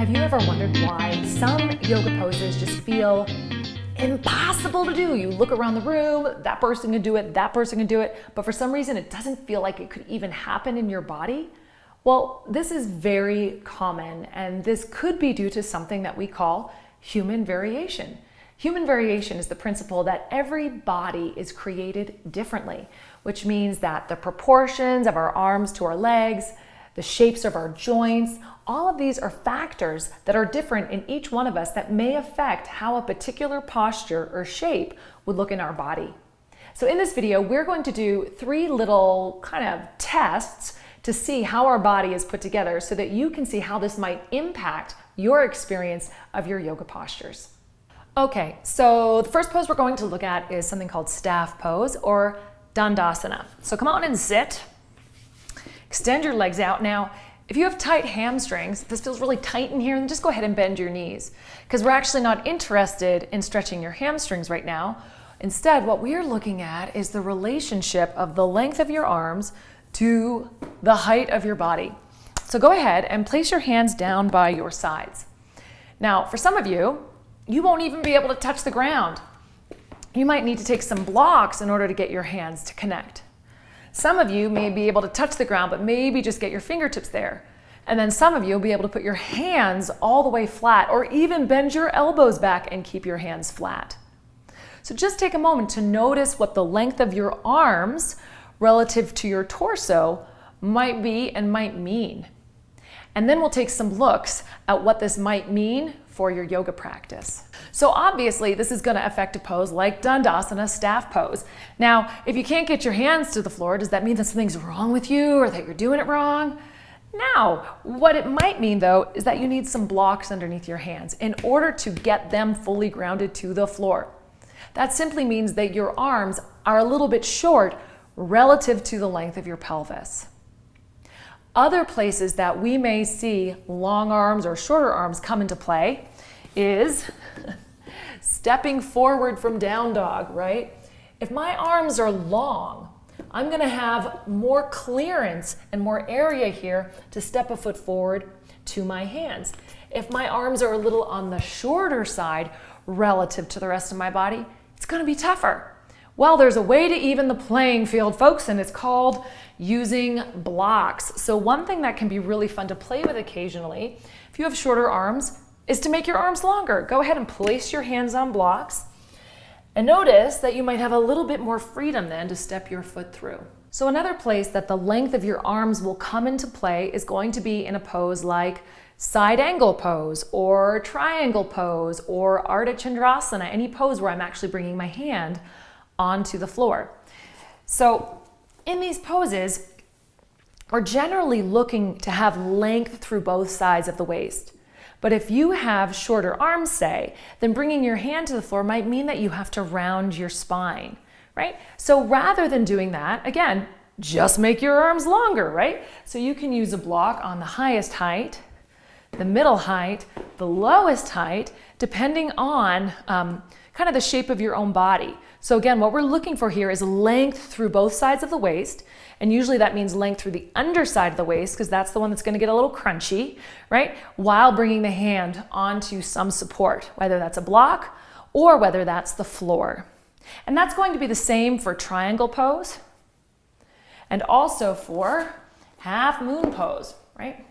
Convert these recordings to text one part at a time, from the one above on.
Have you ever wondered why some yoga poses just feel impossible to do? You look around the room, that person can do it, that person can do it, but for some reason it doesn't feel like it could even happen in your body? Well, this is very common, and this could be due to something that we call human variation. Human variation is the principle that every body is created differently, which means that the proportions of our arms to our legs, the shapes of our joints, all of these are factors that are different in each one of us that may affect how a particular posture or shape would look in our body. So in this video, we're going to do 3 little kind of tests to see how our body is put together so that you can see how this might impact your experience of your yoga postures. Okay, so the first pose we're going to look at is something called staff pose or dandasana. So come on and sit. Extend your legs out. Now, if you have tight hamstrings, if this feels really tight in here, then just go ahead and bend your knees, because we're actually not interested in stretching your hamstrings right now. Instead, what we're looking at is the relationship of the length of your arms to the height of your body. So go ahead and place your hands down by your sides. Now, for some of you, you won't even be able to touch the ground. You might need to take some blocks in order to get your hands to connect. Some of you may be able to touch the ground, but maybe just get your fingertips there. And then some of you will be able to put your hands all the way flat, or even bend your elbows back and keep your hands flat. So just take a moment to notice what the length of your arms relative to your torso might be and might mean. And then we'll take some looks at what this might mean for your yoga practice. So obviously this is going to affect a pose like dandasana, staff pose. Now, if you can't get your hands to the floor, does that mean that something's wrong with you or that you're doing it wrong? No. What it might mean though is that you need some blocks underneath your hands in order to get them fully grounded to the floor. That simply means that your arms are a little bit short relative to the length of your pelvis. Other places that we may see long arms or shorter arms come into play is stepping forward from down dog, right? If my arms are long, I'm gonna have more clearance and more area here to step a foot forward to my hands. If my arms are a little on the shorter side relative to the rest of my body, it's gonna be tougher. Well, there's a way to even the playing field, folks, and it's called using blocks. So one thing that can be really fun to play with occasionally, if you have shorter arms, is to make your arms longer. Go ahead and place your hands on blocks and notice that you might have a little bit more freedom then to step your foot through. So another place that the length of your arms will come into play is going to be in a pose like side angle pose or triangle pose or Ardha Chandrasana, any pose where I'm actually bringing my hand onto the floor. So in these poses, we're generally looking to have length through both sides of the waist. But if you have shorter arms, say, then bringing your hand to the floor might mean that you have to round your spine, right? So rather than doing that, again, just make your arms longer, right? So you can use a block on the highest height, the middle height, the lowest height, depending on kind of the shape of your own body. So again, what we're looking for here is length through both sides of the waist. And usually that means length through the underside of the waist, because that's the one that's going to get a little crunchy, right? While bringing the hand onto some support, whether that's a block or whether that's the floor. And that's going to be the same for triangle pose and also for half moon pose, right?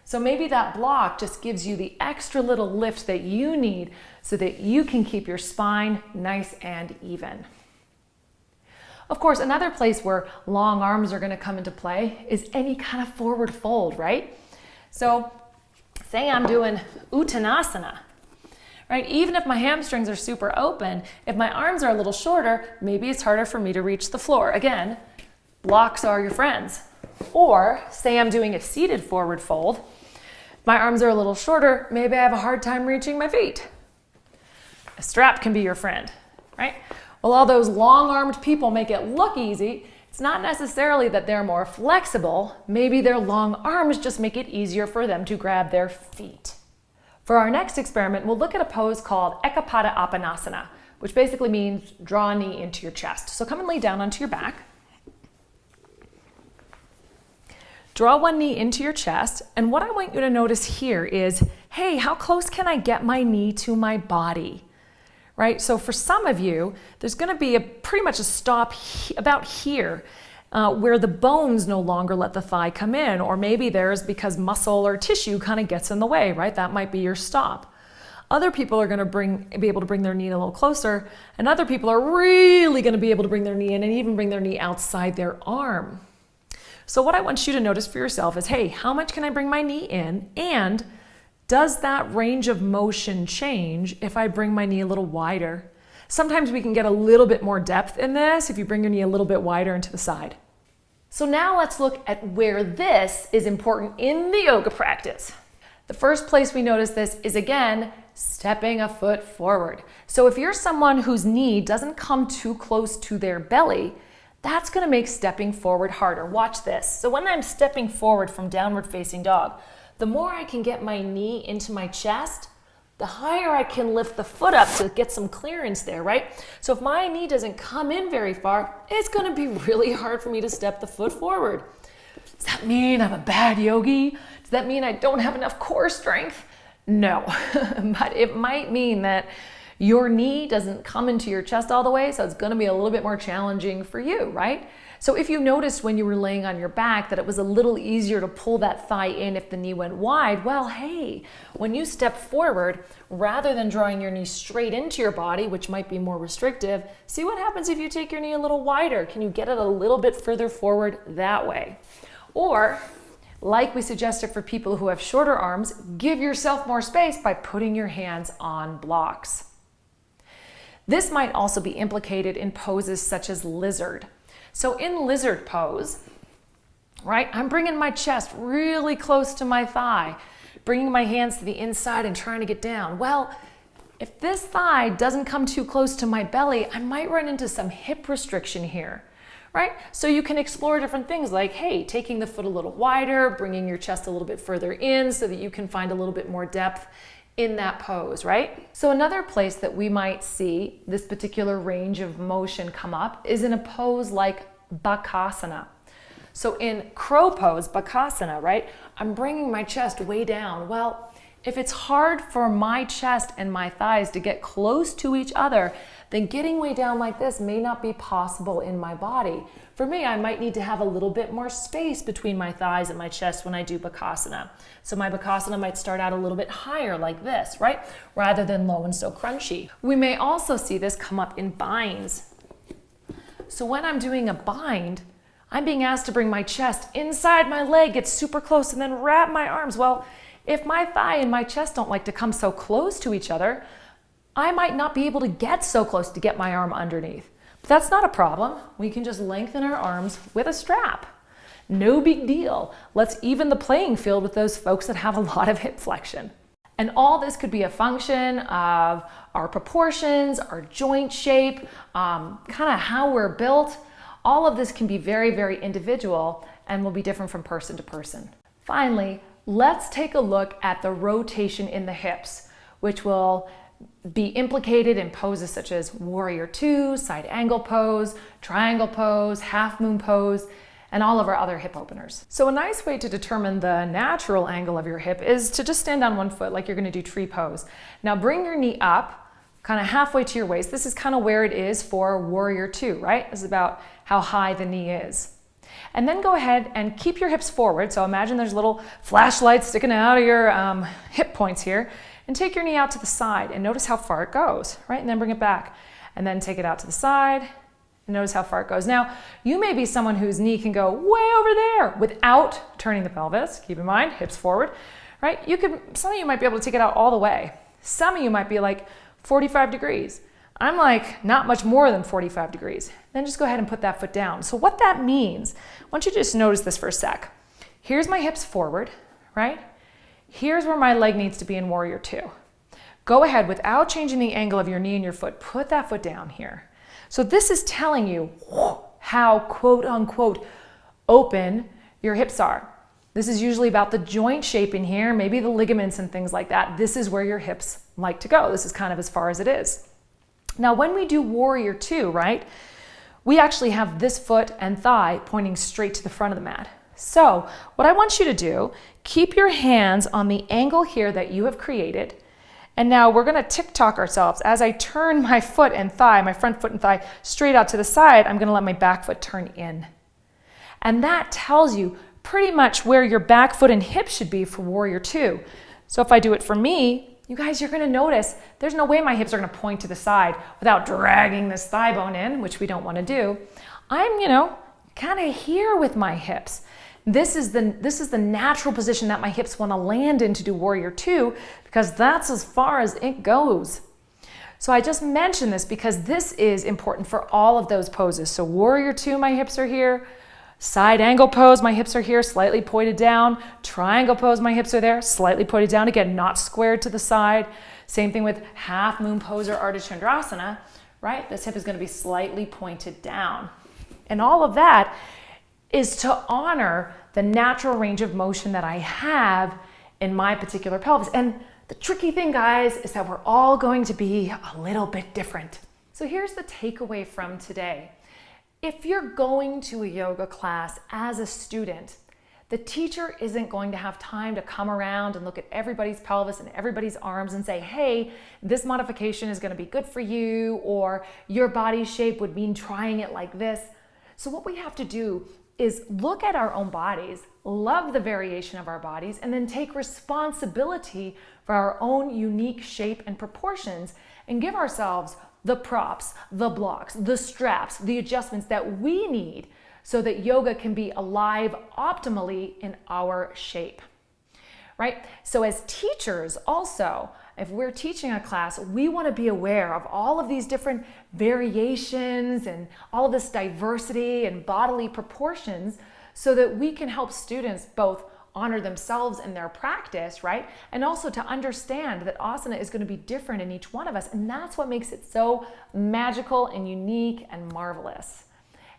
So maybe that block just gives you the extra little lift that you need so that you can keep your spine nice and even. Of course, another place where long arms are going to come into play is any kind of forward fold, right? So say I'm doing Uttanasana, right? Even if my hamstrings are super open, if my arms are a little shorter, maybe it's harder for me to reach the floor. Again, blocks are your friends. Or say I'm doing a seated forward fold, my arms are a little shorter, maybe I have a hard time reaching my feet. A strap can be your friend, right? Well, all those long-armed people make it look easy. It's not necessarily that they're more flexible. Maybe their long arms just make it easier for them to grab their feet. For our next experiment, we'll look at a pose called Ekapada Apanasana, which basically means draw a knee into your chest. So come and lay down onto your back. Draw one knee into your chest, and what I want you to notice here is hey, how close can I get my knee to my body? Right? So for some of you, there's going to be pretty much a stop about here where the bones no longer let the thigh come in, or maybe there's because muscle or tissue kind of gets in the way, right? That might be your stop. Other people are going to be able to bring their knee a little closer, and other people are really going to be able to bring their knee in and even bring their knee outside their arm. So what I want you to notice for yourself is, hey, how much can I bring my knee in, and does that range of motion change if I bring my knee a little wider? Sometimes we can get a little bit more depth in this if you bring your knee a little bit wider into the side. So now let's look at where this is important in the yoga practice. The first place we notice this is, again, stepping a foot forward. So if you're someone whose knee doesn't come too close to their belly, that's going to make stepping forward harder. Watch this. So when I'm stepping forward from downward facing dog, the more I can get my knee into my chest, the higher I can lift the foot up to get some clearance there, right? So if my knee doesn't come in very far, it's going to be really hard for me to step the foot forward. Does that mean I'm a bad yogi? Does that mean I don't have enough core strength? No, but it might mean that your knee doesn't come into your chest all the way, so it's going to be a little bit more challenging for you, right? So if you noticed when you were laying on your back that it was a little easier to pull that thigh in if the knee went wide, well, hey, when you step forward, rather than drawing your knee straight into your body, which might be more restrictive, see what happens if you take your knee a little wider. Can you get it a little bit further forward that way? Or, like we suggested for people who have shorter arms, give yourself more space by putting your hands on blocks. This might also be implicated in poses such as lizard. So in lizard pose, right, I'm bringing my chest really close to my thigh, bringing my hands to the inside and trying to get down. Well, if this thigh doesn't come too close to my belly, I might run into some hip restriction here, right? So you can explore different things like, hey, taking the foot a little wider, bringing your chest a little bit further in so that you can find a little bit more depth in that pose, right? So another place that we might see this particular range of motion come up is in a pose like Bakasana. So in crow pose, Bakasana, right? I'm bringing my chest way down. Well, if it's hard for my chest and my thighs to get close to each other, then getting way down like this may not be possible in my body. For me, I might need to have a little bit more space between my thighs and my chest when I do Bakasana. So my Bakasana might start out a little bit higher like this, right? Rather than low and so crunchy. We may also see this come up in binds. So when I'm doing a bind, I'm being asked to bring my chest inside my leg, get super close, and then wrap my arms. Well, if my thigh and my chest don't like to come so close to each other, I might not be able to get so close to get my arm underneath. But that's not a problem. We can just lengthen our arms with a strap. No big deal. Let's even the playing field with those folks that have a lot of hip flexion. And all this could be a function of our proportions, our joint shape, kind of how we're built. All of this can be very, very individual and will be different from person to person. Finally, let's take a look at the rotation in the hips, which will be implicated in poses such as warrior two, side angle pose, triangle pose, half moon pose, and all of our other hip openers. So a nice way to determine the natural angle of your hip is to just stand on one foot like you're going to do tree pose. Now bring your knee up kind of halfway to your waist. This is kind of where it is for warrior two, right? This is about how high the knee is. And then go ahead and keep your hips forward. So imagine there's little flashlights sticking out of your hip points here. And take your knee out to the side and notice how far it goes, right? And then bring it back. And then take it out to the side and notice how far it goes. Now, you may be someone whose knee can go way over there without turning the pelvis. Keep in mind, hips forward, right? Some of you might be able to take it out all the way. Some of you might be like 45 degrees. I'm like not much more than 45 degrees. Then just go ahead and put that foot down. So what that means, I want you to just notice this for a sec. Here's my hips forward, right? Here's where my leg needs to be in warrior two. Go ahead, without changing the angle of your knee and your foot, put that foot down here. So this is telling you how quote unquote open your hips are. This is usually about the joint shape in here, maybe the ligaments and things like that. This is where your hips like to go. This is kind of as far as it is. Now when we do warrior two, right, we actually have this foot and thigh pointing straight to the front of the mat. So what I want you to do, keep your hands on the angle here that you have created. And now we're gonna tick-tock ourselves. As I turn my foot and thigh, my front foot and thigh straight out to the side, I'm gonna let my back foot turn in. And that tells you pretty much where your back foot and hip should be for Warrior Two. So if I do it for me, you guys, you're gonna notice there's no way my hips are gonna point to the side without dragging this thigh bone in, which we don't wanna do. I'm, kind of here with my hips. This is the natural position that my hips want to land in to do Warrior Two, because that's as far as it goes. So I just mentioned this because this is important for all of those poses. So Warrior Two, my hips are here. Side angle pose, my hips are here, slightly pointed down. Triangle pose, my hips are there, slightly pointed down. Again, not squared to the side. Same thing with half moon pose or Ardha Chandrasana, right? This hip is going to be slightly pointed down. And all of that is to honor the natural range of motion that I have in my particular pelvis. And the tricky thing, guys, is that we're all going to be a little bit different. So here's the takeaway from today. If you're going to a yoga class as a student, the teacher isn't going to have time to come around and look at everybody's pelvis and everybody's arms and say, hey, this modification is going to be good for you, or your body shape would mean trying it like this. So what we have to do is look at our own bodies, love the variation of our bodies, and then take responsibility for our own unique shape and proportions and give ourselves the props, the blocks, the straps, the adjustments that we need so that yoga can be alive optimally in our shape, right? So as teachers also, if we're teaching a class, we want to be aware of all of these different variations and all of this diversity and bodily proportions so that we can help students both honor themselves in their practice, right? And also to understand that asana is going to be different in each one of us. And that's what makes it so magical and unique and marvelous.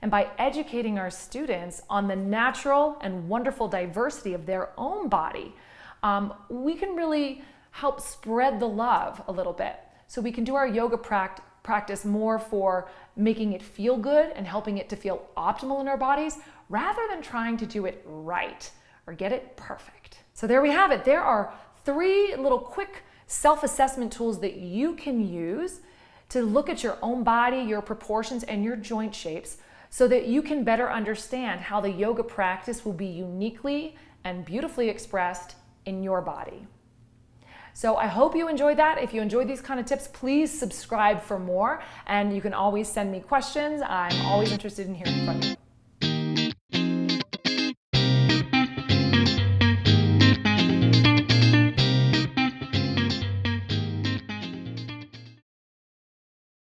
And by educating our students on the natural and wonderful diversity of their own body, we can really help spread the love a little bit. So we can do our yoga practice more for making it feel good and helping it to feel optimal in our bodies, rather than trying to do it right or get it perfect. So there we have it. There are 3 little quick self-assessment tools that you can use to look at your own body, your proportions, and your joint shapes so that you can better understand how the yoga practice will be uniquely and beautifully expressed in your body. So I hope you enjoyed that. If you enjoyed these kind of tips, please subscribe for more, and you can always send me questions. I'm always interested in hearing from you.